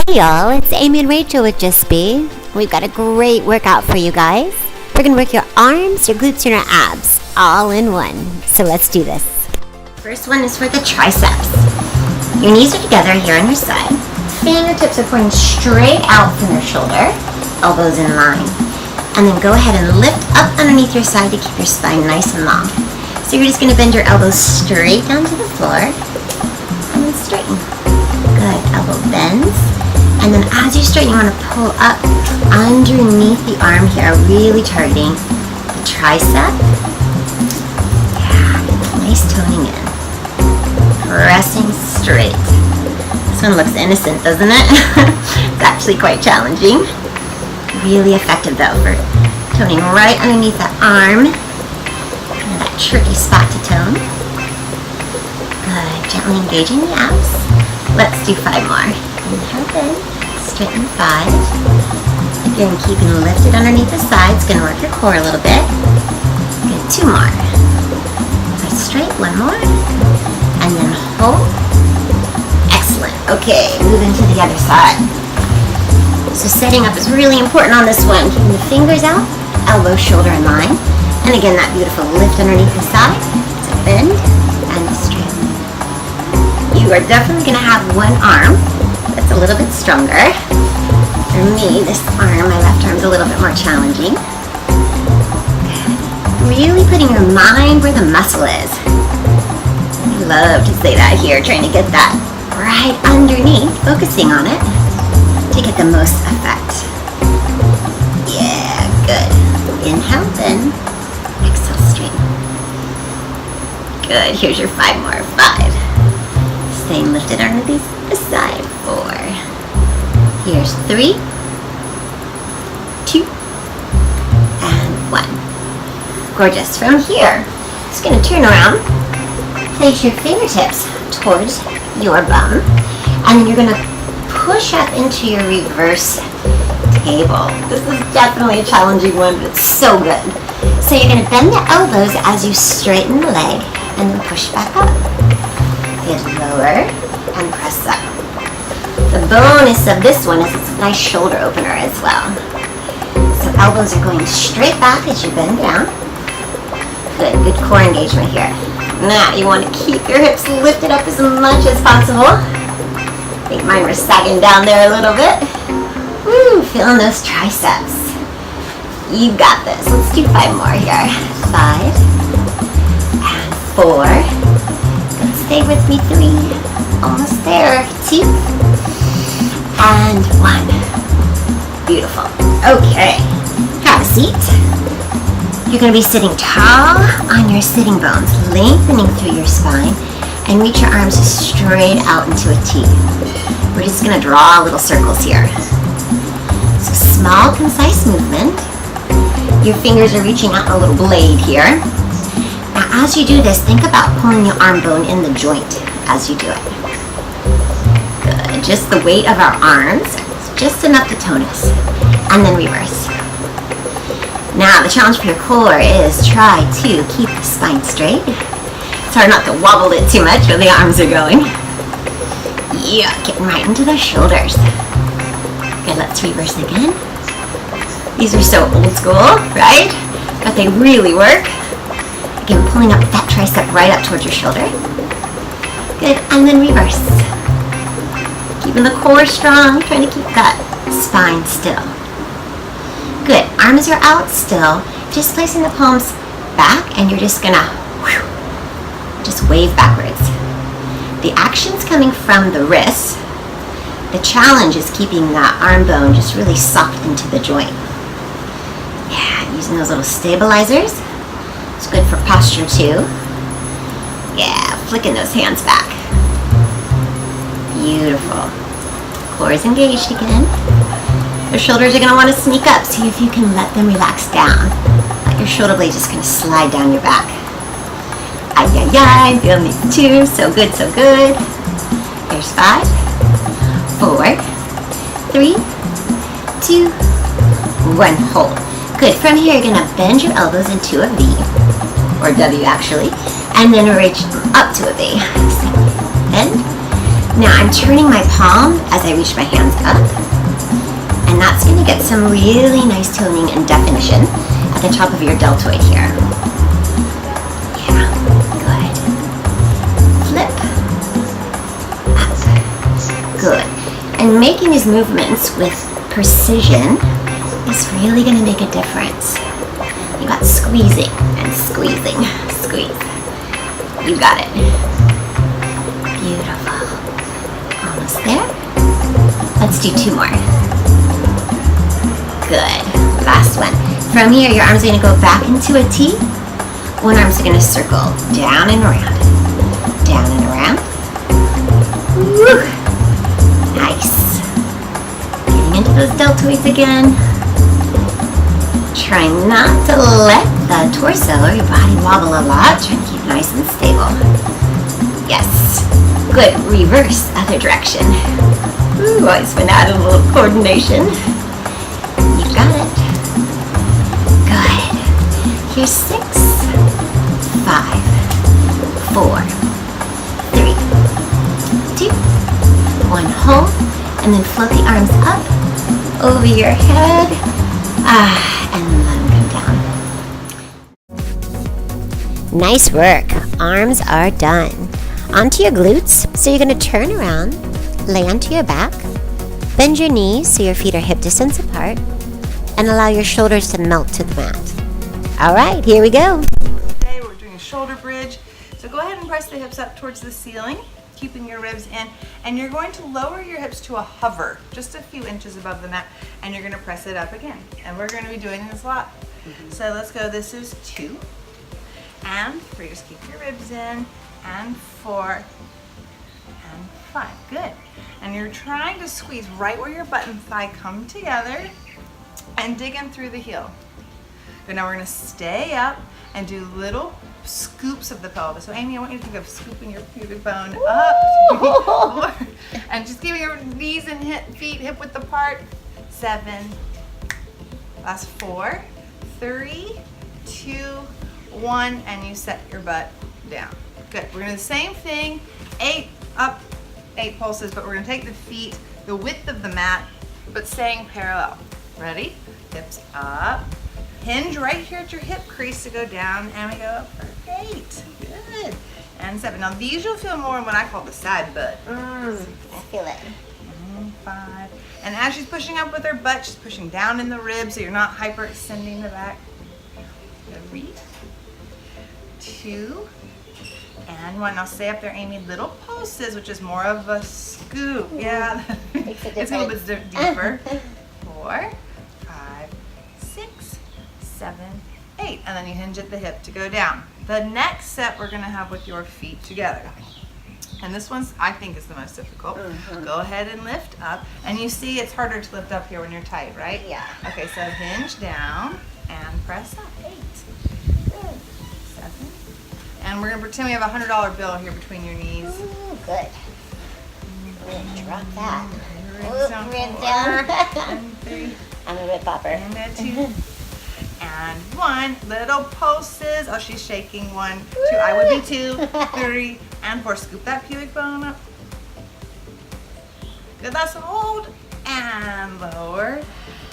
Hey y'all, it's Amy and Rachel with Just Be. We've got a great workout for you guys. We're gonna work your arms, your glutes, and your abs all in one. So let's do this. First one is for the triceps. Your knees are together here on your side. Fingertips are pointing straight out from your shoulder, elbows in line. And then go ahead and lift up underneath your side to keep your spine nice and long. So you're just gonna bend your elbows straight down to the floor and then straighten. Good, elbow bends. And then as you straighten, you want to pull up underneath the arm here, really targeting the tricep. Yeah, nice toning in. Pressing straight. This one looks innocent, doesn't it? It's actually quite challenging. Really effective though for toning right underneath that arm. Kind of that tricky spot to tone. Good, gently engaging the abs. Let's do 5 more. Inhale in, straighten 5. Again, keeping lifted underneath the sides. Gonna work your core a little bit. Good, 2 more. Press straight, 1 more. And then hold. Excellent. Okay, move into the other side. So setting up is really important on this one. Keeping the fingers out, elbow, shoulder in line. And again, that beautiful lift underneath the side. So bend and straighten. You are definitely gonna have one arm that's a little bit stronger. For me, this arm, my left arm, is a little bit more challenging. Really putting your mind where the muscle is. I love to say that here, trying to get that right underneath, focusing on it to get the most effect. Yeah, good. Inhale, then exhale, straighten. Good, here's your 5 more. 5. Staying lifted underneath the side. 4. Here's 3, 2, and 1. Gorgeous. From here, just going to turn around, place your fingertips towards your bum, and then you're going to push up into your reverse table. This is definitely a challenging one, but it's so good. So you're going to bend the elbows as you straighten the leg, and then push back up. Good, lower, and press up. The bonus of this one is it's a nice shoulder opener as well. So elbows are going straight back as you bend down. Good core engagement here. Now you want to keep your hips lifted up as much as possible. I think mine were sagging down there a little bit. Woo, feeling those triceps. You got this. Let's do 5 more here. 5 and 4. Let's stay with me. 3. Almost there. 2 and 1. Beautiful. Okay. Have a seat. You're going to be sitting tall on your sitting bones, lengthening through your spine, and reach your arms straight out into a T. We're just going to draw little circles here. So small, concise movement. Your fingers are reaching out in a little blade here. Now as you do this, think about pulling your arm bone in the joint as you do it. Good. Just the weight of our arms, just enough to tone us. And then reverse. Now the challenge for your core is try to keep the spine straight. It's hard not to wobble it too much where the arms are going. Yeah, getting right into the shoulders. Okay, let's reverse again. These are so old school, right? But they really work. Again, pulling up that tricep right up towards your shoulder. Good, and then reverse. Keeping the core strong, trying to keep that spine still. Good, arms are out still. Just placing the palms back, and you're just gonna just wave backwards. The action's coming from the wrists. The challenge is keeping that arm bone just really sucked into the joint. Yeah, using those little stabilizers. It's good for posture too. Yeah, flicking those hands back. Beautiful. Core is engaged again. Your shoulders are going to want to sneak up. See if you can let them relax down. Let your shoulder blades just kind of slide down your back. Ay, ay, ay. I'm feeling these too. So good, so good. Here's 5, 4, 3, 2, 1. Hold. Good. From here, you're going to bend your elbows into a V, or W actually, and then reach up to a V. So bend. Now I'm turning my palm as I reach my hands up, and that's going to get some really nice toning and definition at the top of your deltoid here. Yeah, good. Flip. Up. Good. And making these movements with precision is really going to make a difference. You got squeezing and squeezing. Squeeze. You got it. Beautiful. Almost there. Let's do 2 more. Good. Last one. From here, your arms are going to go back into a T. One arm's going to circle down and around. Down and around. Woo. Nice. Getting into those deltoids again. Try not to let the torso or your body wobble a lot. Try to keep nice and stable. Yes. Good. Reverse, other direction. Ooh, always been added a little coordination. You got it. Good. Here's 6, 5, 4, 3, 2, 1. Hold, and then float the arms up over your head. And let them come down. Nice work. Arms are done. Onto your glutes. So you're going to turn around, lay onto your back, bend your knees so your feet are hip distance apart, and allow your shoulders to melt to the mat. All right, here we go. Today we're doing a shoulder bridge. So go ahead and press the hips up towards the ceiling, keeping your ribs in, and you're going to lower your hips to a hover, just a few inches above the mat, and you're going to press it up again. And we're going to be doing this a lot. So let's go. This is 2 and 3. Just keep your ribs in, and 4 and 5. Good. And you're trying to squeeze right where your butt and thigh come together and dig in through the heel. Good. Now we're going to stay up and do little scoops of the pelvis. So Amy, I want you to think of scooping your pubic bone up. And just keeping your knees and feet hip width apart. 7. Last 4, 3, 2, 1, and you set your butt down. Good. We're going to do the same thing. 8 up, 8 pulses, but we're going to take the feet the width of the mat, but staying parallel. Ready? Hips up. Hinge right here at your hip crease to go down, and we go up for 8. Good. And 7. Now these you'll feel more in what I call the side butt. I feel it. And 5. And as she's pushing up with her butt, she's pushing down in the ribs so you're not hyperextending the back. 3, 2, and 1. Now stay up there, Amy. Little pulses, which is more of a scoop. Yeah, it's a little bit deeper. 4, 5, 6, 7, 8. And then you hinge at the hip to go down. The next set we're going to have with your feet together. And this one's, I think, is the most difficult. Go ahead and lift up. And you see it's harder to lift up here when you're tight, right? Yeah. Okay, so hinge down and press up. 8. Good. 7. And we're going to pretend we have a $100 bill here between your knees. Ooh, good. I'm going to drop that. Ribs down. Ribs down. 4 and 3. I'm a rib popper. And a 2. And 1. Little pulses. Oh, she's shaking. 1, 2. I would be 2, 3, and 4. Scoop that pubic bone up. Good. Let's hold and lower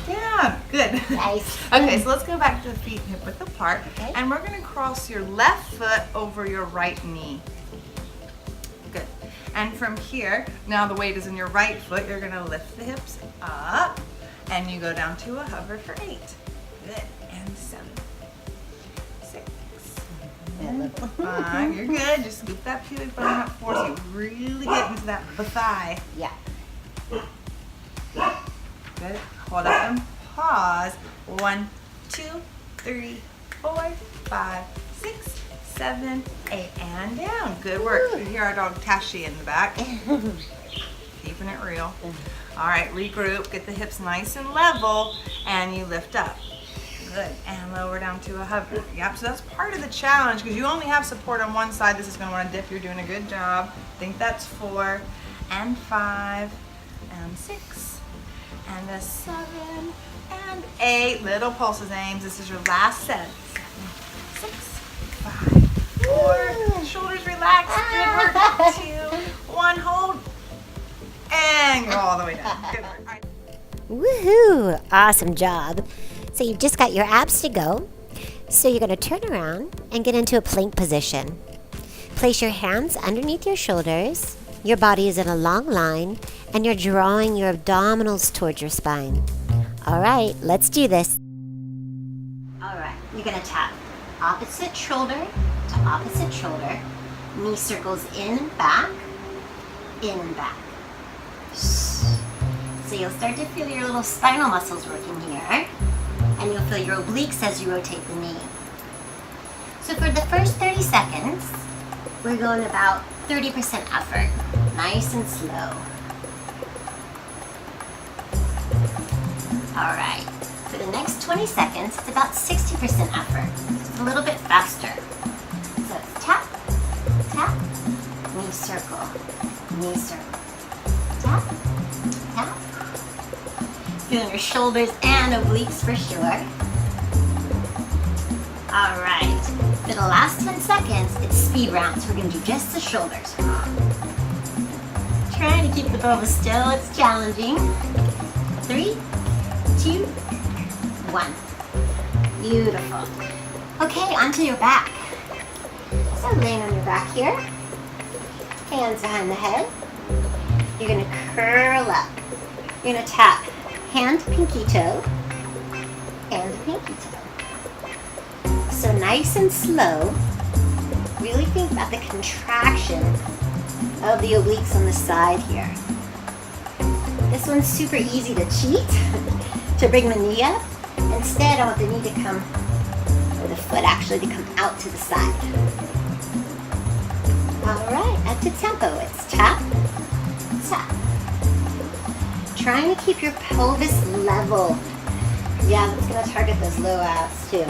down. Good. Nice. Okay, so let's go back to the feet hip width apart. Okay. And we're going to cross your left foot over your right knee. Good. And from here, now the weight is in your right foot. You're going to lift the hips up and you go down to a hover for 8. Good. And 7, 6, 5. You're good. Just scoop that pubic bone up 4 so you really get into that thigh. Yeah. Good. Hold up and pause. 1, 2, 3, 4, 5, 6, 7, 8, and down. Good work. You hear our dog Tashi in the back. Keeping it real. All right, regroup. Get the hips nice and level, and you lift up. Good. And lower down to a hover. Yep. So that's part of the challenge because you only have support on one side. This is going to want to dip. You're doing a good job. I think that's 4 and 5 and 6 and a 7 and 8. Little pulses, Ames. This is your last set. 7, 6, 5, 4. Shoulders relaxed. Good work. 2, 1. Hold and go all the way down. Good work. All right. Woohoo! Awesome job. So you've just got your abs to go. So you're going to turn around and get into a plank position. Place your hands underneath your shoulders. Your body is in a long line, and you're drawing your abdominals towards your spine. All right, let's do this. All right, you're gonna tap opposite shoulder to opposite shoulder. Knee circles in and back, in and back. So you'll start to feel your little spinal muscles working here, and you'll feel your obliques as you rotate the knee. So for the first 30 seconds, we're going about 30% effort, nice and slow. All right, for the next 20 seconds, it's about 60% effort. It's a little bit faster. So it's tap, tap, knee circle, tap, tap. Feeling your shoulders and obliques for sure. All right, for the last 10 seconds, it's speed rounds. We're gonna do just the shoulders. Trying to keep the pelvis still, it's challenging. 3, 2, 1. Beautiful. Okay, onto your back. So laying on your back here, hands behind the head. You're gonna curl up. You're gonna tap hand, pinky toe, and pinky toe. So nice and slow. Really think about the contraction of the obliques on the side here. This one's super easy to cheat, to bring the knee up. Instead, I want the knee to come, or the foot actually to come out to the side. All right, up to tempo. It's tap, tap. Trying to keep your pelvis level. Yeah, that's gonna target those low abs too.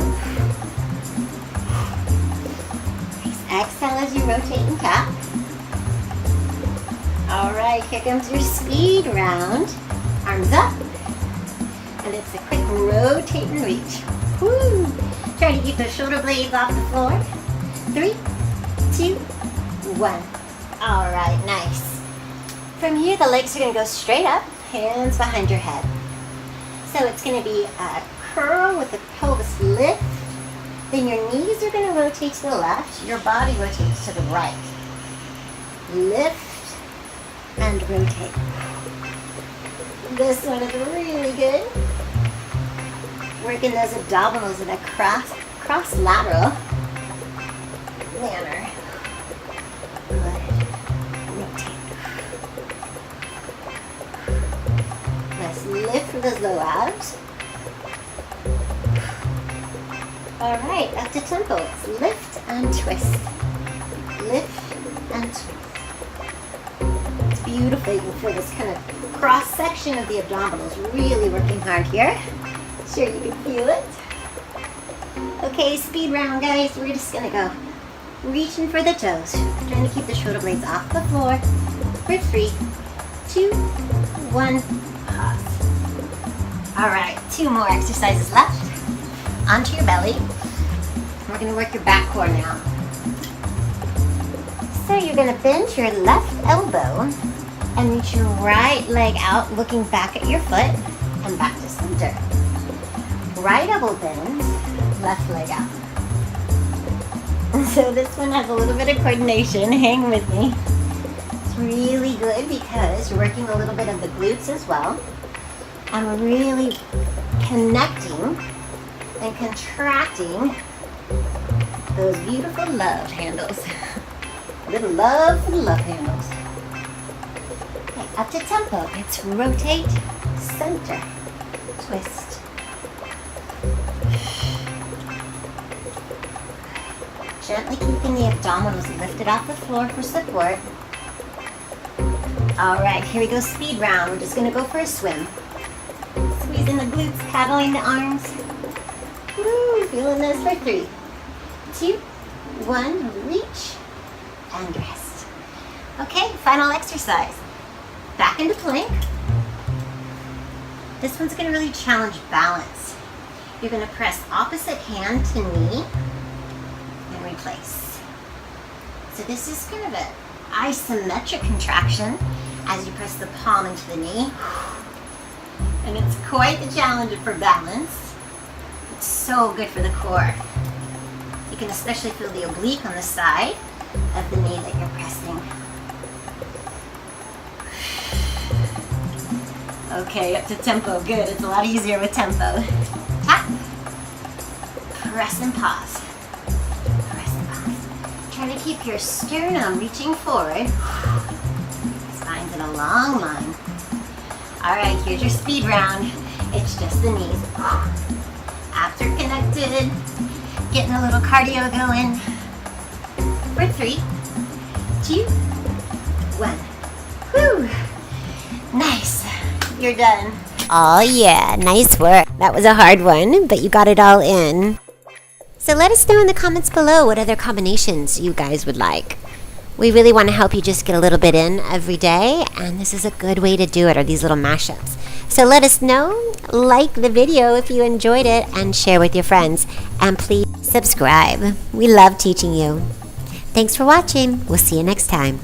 Nice. Exhale as you rotate and tap. All right, here comes your speed round. Arms up. And it's a quick rotate and reach. Woo! Try to keep those shoulder blades off the floor. 3, 2, 1. All right, nice. From here, the legs are gonna go straight up, hands behind your head. So it's gonna be a curl with the pelvis lift. Then your knees are gonna rotate to the left, your body rotates to the right. Lift and rotate. This one is really good. Working those abdominals in a cross lateral manner. Good. Rotate. Nice lift for those low abs. All right, up to tempo. It's lift and twist. Lift and twist. It's beautiful. You can feel this kind of cross section of the abdominals really working hard here. Sure you can feel it. Okay, speed round, guys. We're just gonna go reaching for the toes. Trying to keep the shoulder blades off the floor. For 3, 2, 1, pause. All right, 2 more exercises left. Onto your belly. We're gonna work your back core now. So you're gonna bend your left elbow and reach your right leg out, looking back at your foot and back to center. Right elbow bends, left leg out. So this one has a little bit of coordination. Hang with me. It's really good because you're working a little bit of the glutes as well. And we're really connecting and contracting those beautiful love handles. Little love for the love handles. Okay, up to tempo. It's rotate, center, twist. Gently keeping the abdominals lifted off the floor for support. All right, here we go, speed round. We're just gonna go for a swim. Squeezing the glutes, paddling the arms. Woo, feeling this for 3, 2, 1, reach and rest. Okay, final exercise. Back into plank. This one's gonna really challenge balance. You're gonna press opposite hand to knee and replace. So this is kind of an isometric contraction. as you press the palm into the knee. And it's quite the challenge for balance. It's so good for the core. You can especially feel the oblique on the side of the knee that you're pressing. Okay, up to tempo. Good. It's a lot easier with tempo. Tap. Press and pause. Press and pause. Try to keep your sternum reaching forward. Spine's in a long line. All right, here's your speed round. It's just the knees. After connected, getting a little cardio going. For 3, 2, 1. Whew. Nice. You're done. Oh yeah, nice work. That was a hard one, but you got it all in. So let us know in the comments below what other combinations you guys would like. We really want to help you just get a little bit in every day, and this is a good way to do it, are these little mashups. So let us know, like the video if you enjoyed it, and share with your friends. And please subscribe. We love teaching you. Thanks for watching. We'll see you next time.